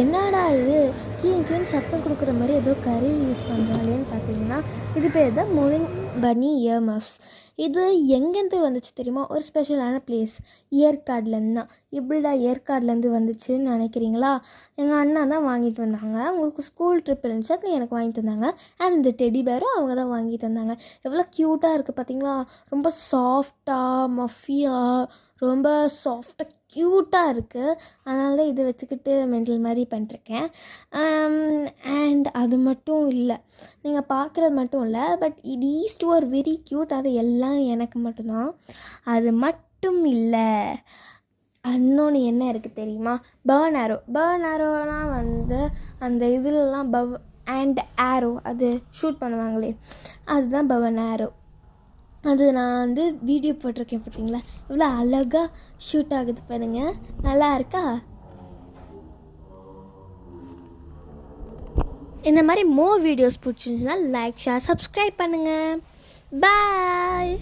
என்னடா இது கீன்னு சத்தம் கொடுக்குற மாதிரி ஏதோ கருவி யூஸ் பண்ணுறாளேன்னு பார்த்தீங்கன்னா இது பேர் தான் மூவிங் பனி இயர் மஃப்ஸ். இது எங்கேருந்து வந்துச்சு தெரியுமா? ஒரு ஸ்பெஷலான பிளேஸ், ஏற்காடுலேருந்து தான். இப்படிடா ஏற்காடுலேருந்து வந்துச்சுன்னு நினைக்கிறீங்களா? எங்கள் அண்ணா தான் வாங்கிட்டு வந்தாங்க. உங்களுக்கு ஸ்கூல் ட்ரிப் இருந்துச்சு, அதில் எனக்கு வாங்கிட்டு வந்தாங்க. அண்ட் இந்த டெடி பேரும் அவங்க தான் வாங்கிட்டு வந்தாங்க. எவ்வளோ க்யூட்டாக இருக்குது பார்த்தீங்களா? ரொம்ப சாஃப்டாக மஃபியாக ரொம்ப சாஃப்டாக க்யூட்டாக இருக்குது. அதனால தான் இதை வச்சுக்கிட்டு மெண்டல் மாதிரி பண்ணிட்டுருக்கேன். அண்ட் அது மட்டும் இல்லை, நீங்கள் பார்க்குறது மட்டும் இல்லை, but it is too are very cute. அது எல்லாம் எனக்கு மட்டும்தான். அது மட்டும் இல்லை, இன்னொன்று என்ன இருக்குது தெரியுமா? பர்ன் ஆரோனால் வந்து அந்த இதிலலாம் அண்ட் ஆரோ அது ஷூட் பண்ணுவாங்களே, அதுதான் பர்ன் ஆரோ. அது நான் வந்து வீடியோ போட்டிருக்கேன் பார்த்தீங்களா? இவ்வளோ அழகாக ஷூட் ஆகுது பாருங்கள், நல்லா இருக்கா? இந்த மாதிரி மோர் வீடியோஸ் பிடிச்சிருந்துச்சுன்னா லைக், ஷேர், சப்ஸ்கிரைப் பண்ணுங்கள். பாய்.